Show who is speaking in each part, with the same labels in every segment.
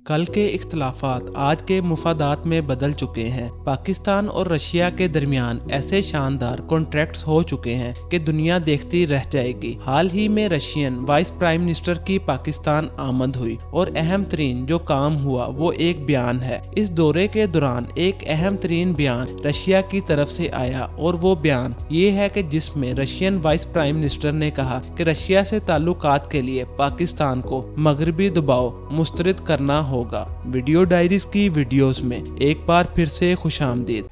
Speaker 1: कल के इख्तलाफात आज के मुफादात में बदल चुके हैं। पाकिस्तान और रशिया के दरमियान ऐसे शानदार कॉन्ट्रैक्ट्स हो चुके हैं कि दुनिया देखती रह जाएगी। हाल ही में रशियन वाइस प्राइम मिनिस्टर की पाकिस्तान आमद हुई और अहम तरीन जो काम हुआ वो एक बयान है। इस दौरे के दौरान एक अहम तरीन बयान रशिया की तरफ से आया और वो बयान ये है कि जिसमें रशियन वाइस प्राइम मिनिस्टर ने कहा कि रशिया से ताल्लुकात के लिए पाकिस्तान को मगरबी दबाव मुस्तरद करना होगा। वीडियो डायरीज की वीडियोस में एक बार फिर से खुशामदीद।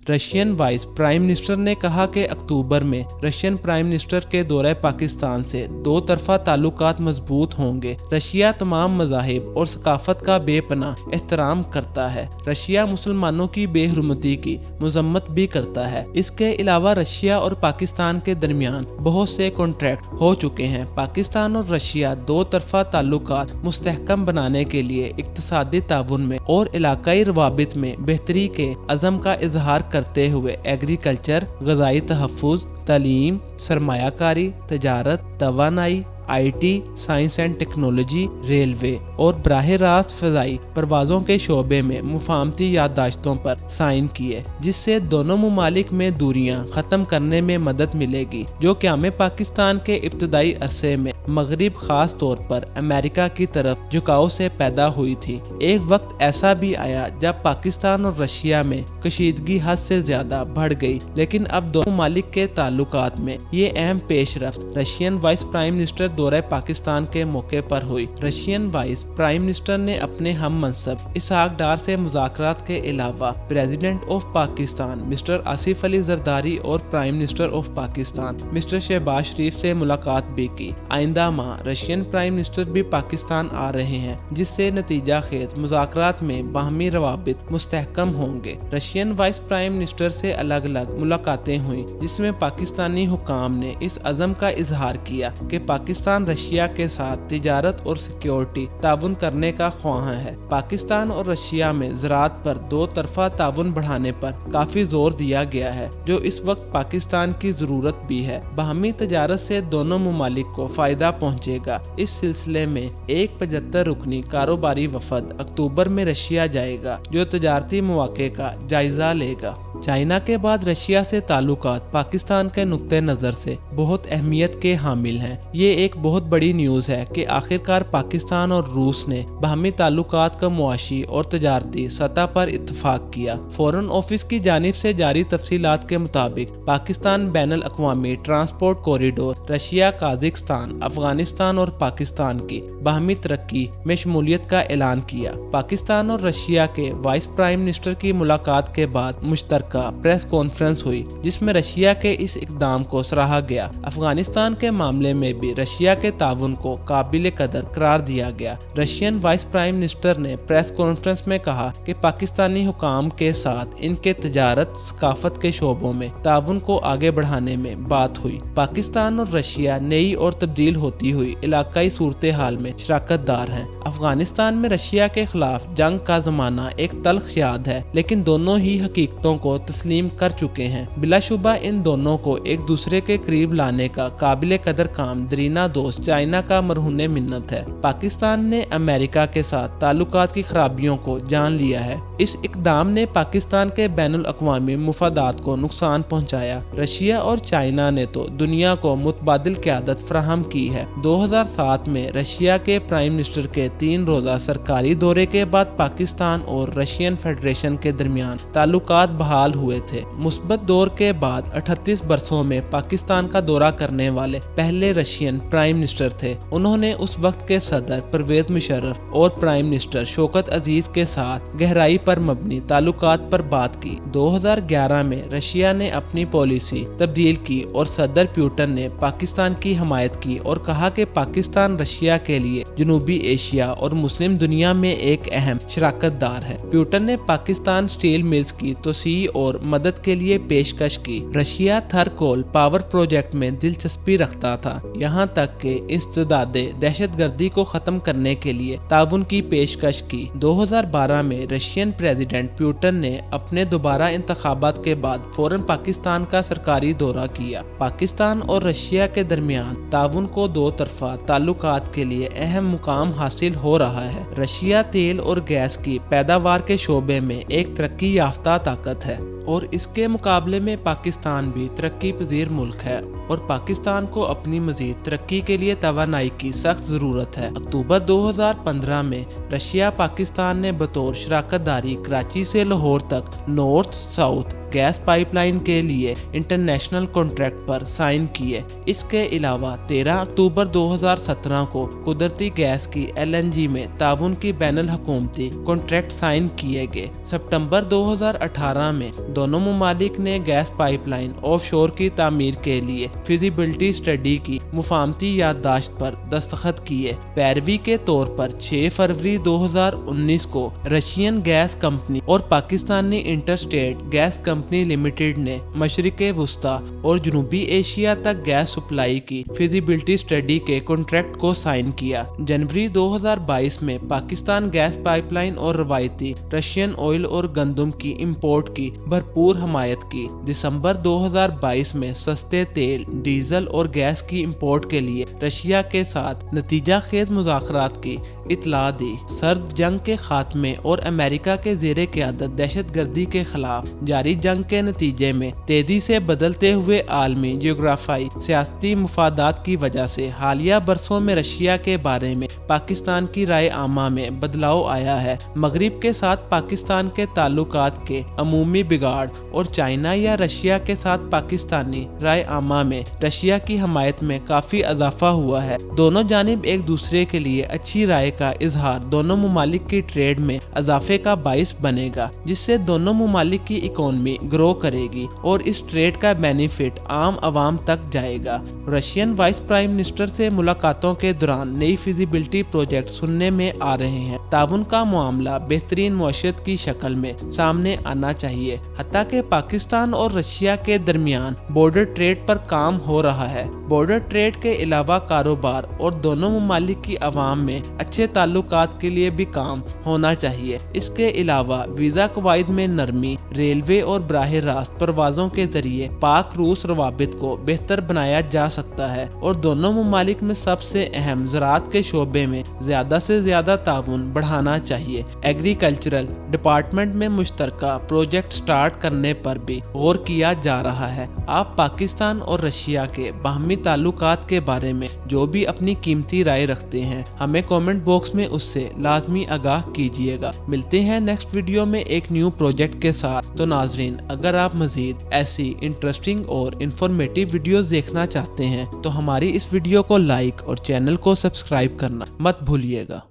Speaker 1: रशियन वाइस प्राइम मिनिस्टर ने कहा कि अक्टूबर में रशियन प्राइम मिनिस्टर के दौरे पाकिस्तान से दो तरफा ताल्लुकात मजबूत होंगे। रशिया तमाम मज़ाहिब और सकाफत का बेपनाह एहतराम करता है। रशिया मुसलमानों की बेहरमती की मजम्मत भी करता है। इसके अलावा रशिया और पाकिस्तान के दरमियान बहुत से कॉन्ट्रैक्ट हो चुके हैं। पाकिस्तान और रशिया दो तरफा ताल्लुकात मुस्तहकम बनाने के लिए इक्तिसादी ताउन में और इलाकाई रवाबित में बेहतरी के अज़म का इजहार करते हुए एग्रीकल्चर, ग़ज़ाई तहफ़्फ़ुज़, तालीम, सरमायाकारी, तजारत, तवानाई, IT, science and technology, railway और बराह रास्त फ़ज़ाई परवाज़ों के शोबे में मुफाहमती याददाश्तों पर साइन किए, जिससे दोनों मुमालिक में दूरियां ख़त्म करने में मदद मिलेगी जो क़याम पाकिस्तान के इब्तदाई अरसे में मगरिब ख़ास तौर पर अमेरिका की तरफ झुकाव से पैदा हुई थी। एक वक्त ऐसा भी आया जब पाकिस्तान और रशिया में कशीदगी हद से ज़्यादा बढ़ गई, लेकिन अब दोनों मुमालिक के ताल्लुकात में ये अहम पेशरफ्त रशियन वाइस प्राइम मिनिस्टर दौरे पाकिस्तान के मौके पर हुई। रशियन वाइस प्राइम मिनिस्टर ने अपने हम मनसब इसहाक डार से मुज़ाकरात के अलावा president of Pakistan mister Asif Ali Zardari और prime minister of Pakistan mister Shahbaz Sharif से मुलाकात भी की। आइंदा माह रशियन प्राइम मिनिस्टर भी पाकिस्तान आ रहे हैं, जिससे नतीजा खेज मुज़ाकरात में बाहमी रवाबित मुस्तहकम होंगे। रशियन वाइस प्राइम मिनिस्टर से अलग अलग मुलाकातें हुई, जिसमें पाकिस्तानी हुकाम ने इस अज़म का इजहार किया कि पाकिस्तान रशिया के साथ तिजारत और सिक्योरिटी ताउन करने का ख्वाह है। पाकिस्तान और रशिया में ज़राअत पर दो तरफा ताउन बढ़ाने पर काफी जोर दिया गया है, जो इस वक्त पाकिस्तान की जरूरत भी है। बाहमी तिजारत से दोनों मुमालिक को फायदा पहुंचेगा। इस सिलसिले में एक 75 रुकनी कारोबारी वफद अक्टूबर में रशिया जाएगा, जो तिजारती मौके का जायजा लेगा। चाइना के बाद रशिया से ताल्लुकात पाकिस्तान के नुक्ते नज़र से बहुत अहमियत के हामिल हैं। ये एक बहुत बड़ी न्यूज़ है कि आखिरकार पाकिस्तान और रूस ने बाहमी ताल्लुकात का मुआशी और तजारती सतह पर इत्तफाक किया। फॉरेन ऑफिस की जानिब से जारी तफसीलात के मुताबिक पाकिस्तान बैनुल अक़वामी transport corridor Russia, Kazakhstan, Afghanistan और पाकिस्तान की बाहमी तरक्की में शमूलियत का ऐलान किया। पाकिस्तान और रशिया के वाइस प्राइम मिनिस्टर की मुलाकात के बाद मुश्तरका प्रेस कॉन्फ्रेंस हुई, जिसमें रशिया के इस इक़दाम को सराहा गया। अफगानिस्तान के मामले में भी रशिया के ताउन को काबिल कदर करार दिया गया। रशियन वाइस प्राइम मिनिस्टर ने प्रेस कॉन्फ्रेंस में कहा कि पाकिस्तानी हुकाम के साथ इनके तजारत सकाफत के शोबों में ताउन को आगे बढ़ाने में बात हुई। पाकिस्तान और रशिया नई और तब्दील होती हुई इलाकाई सूरत हाल में शराकतदार हैं। अफगानिस्तान में रशिया के खिलाफ जंग का जमाना एक तल्ख याद है, लेकिन दोनों ही हकीकतों को तस्लीम कर चुके हैं। बिलाशुबा इन दोनों को एक दूसरे के करीब लाने का काबिल कदर काम दरीना दोस्त चाइना का मरहूने मिन्नत है। पाकिस्तान ने अमेरिका के साथ ताल्लुकात की खराबियों को जान लिया है। इस इक़दाम ने पाकिस्तान के बैनुल अक़वामी मुफादात को नुकसान पहुंचाया। रशिया और चाइना ने तो दुनिया को मुतबादिल क़यादत फराहम की है। 2007 में रशिया के प्राइम मिनिस्टर के 3 रोज़ा सरकारी दौरे के बाद पाकिस्तान और रशियन फेडरेशन के दरमियान ताल्लुकात बहाल हुए थे। मुस्बत दौर के बाद 38 बरसों में पाकिस्तान का दौरा करने वाले पहले रशियन प्राइम मिनिस्टर थे। उन्होंने उस वक्त के सदर परवेज मुशर्रफ और प्राइम मिनिस्टर शौकत अजीज के साथ गहराई पर मबनी ताल्लुकात पर बात की। 2011 में रशिया ने अपनी पॉलिसी तब्दील की और सदर प्यूटन ने पाकिस्तान की हमायत की और कहा कि पाकिस्तान रशिया के लिए जनूबी एशिया और मुस्लिम दुनिया में एक अहम शराकतदार है। प्यूटन ने पाकिस्तान स्टील मिल्स की तोसी और मदद के लिए पेशकश की। रशिया थर्कोल पावर प्रोजेक्ट में दिलचस्पी रखता था, यहाँ तक तक के इंसदादे दहशत गर्दी को खत्म करने के लिए ताउन की पेशकश की। 2012 में रशियन प्रेसिडेंट पुतिन ने अपने दोबारा इंतखाबात के बाद फौरन पाकिस्तान का सरकारी दौरा किया। पाकिस्तान और रशिया के दरमियान ताउन को दो तरफा ताल्लुकात के लिए अहम मुकाम हासिल हो रहा है। रशिया तेल और गैस की पैदावार के शोबे में एक तरक्की याफ्ता ताकत है और इसके मुकाबले में पाकिस्तान भी तरक्की पजीर मुल्क है और पाकिस्तान को अपनी मजीद तरक्की के लिए तवानाई की सख्त ज़रूरत है। अक्टूबर 2015 में रशिया पाकिस्तान ने बतौर शराकतदारी कराची से लाहौर तक नॉर्थ साउथ गैस पाइपलाइन के लिए इंटरनेशनल कॉन्ट्रैक्ट पर साइन किए। इसके अलावा 13 अक्टूबर 2017 को कुदरती गैस की LNG में ताउन की बैनुल हुकूमती कॉन्ट्रैक्ट साइन किए गए। सितंबर 2018 में दोनों मुमालिक ने गैस पाइपलाइन ऑफशोर की तामीर के लिए फिजिबिलिटी स्टडी की मुफाहमती याददाश्त पर दस्तखत किए। पैरवी के तौर पर 6 फरवरी 2019 को रशियन गैस कंपनी और Pakistani interstate gas company limited ने मशरिक़े वुस्ता और जनूबी एशिया तक गैस सप्लाई की फिजिबिलिटी स्टडी के कॉन्ट्रैक्ट को साइन किया। जनवरी 2022 में पाकिस्तान गैस पाइपलाइन और रवायती रशियन ऑयल और गंदम की इंपोर्ट की भरपूर हमायत की। दिसंबर 2022 में सस्ते तेल, डीजल और गैस की इंपोर्ट के लिए रशिया के साथ नतीजा खेज मुज़ाकरात की इतला दी। सर्द जंग के खात्मे और अमेरिका के ज़ेरे क़यादत दहशत गर्दी के खिलाफ जारी जंग के नतीजे में तेजी से बदलते हुए आलमी जियोग्राफाई सियासती मुफादात की वजह से हालिया बरसों में रशिया के बारे में पाकिस्तान की राय आमा में बदलाव आया है। मगरिब के साथ पाकिस्तान के ताल्लुकात के अमूमी बिगाड़ और चाइना या रशिया के साथ पाकिस्तानी राय आमा में रशिया की हमायत में काफी इजाफा हुआ है। दोनों जानिब एक दूसरे के लिए अच्छी राय का इजहार दोनों मुमालिक की ट्रेड में इजाफे का बाइस बनेगा, जिससे दोनों मुमालिक की इकोनॉमी ग्रो करेगी और इस ट्रेड का बेनिफिट आम आवाम तक जाएगा। रशियन वाइस प्राइम मिनिस्टर से मुलाकातों के दौरान नई फिजिबिलिटी प्रोजेक्ट सुनने में आ रहे हैं। ताउन का मामला बेहतरीन मुआशरत की शक्ल में सामने आना चाहिए। हत्ता के पाकिस्तान और रशिया के दरमियान बॉर्डर ट्रेड पर काम हो रहा है। बॉर्डर ट्रेड के अलावा कारोबार और दोनों मुमालिक की आवाम में अच्छे ताल्लुकात के लिए भी काम होना चाहिए। इसके अलावा वीजा कवायद में नरमी, रेलवे और बराह रास्त परवाजों के जरिए पाक रूस रवाबित को बेहतर बनाया जा सकता है और दोनों मुमालिक में सबसे अहम ज़राअत के शोबे में ज्यादा से ज्यादा ताउन बढ़ाना चाहिए। एग्रीकल्चरल डिपार्टमेंट में मुश्तरका प्रोजेक्ट स्टार्ट करने पर भी गौर किया जा रहा है। आप पाकिस्तान और रशिया के बाहमी ताल्लुकात के बारे में जो भी अपनी कीमती राय रखते हैं, हमें कमेंट बॉक्स में उससे लाजमी आगाह कीजिएगा। मिलते हैं नेक्स्ट वीडियो में एक न्यू प्रोजेक्ट के साथ। तो नाजरीन, अगर आप मजीद ऐसी इंटरेस्टिंग और इंफॉर्मेटिव वीडियोस देखना चाहते हैं तो हमारी इस वीडियो को लाइक और चैनल को सब्सक्राइब करना मत भूलिएगा।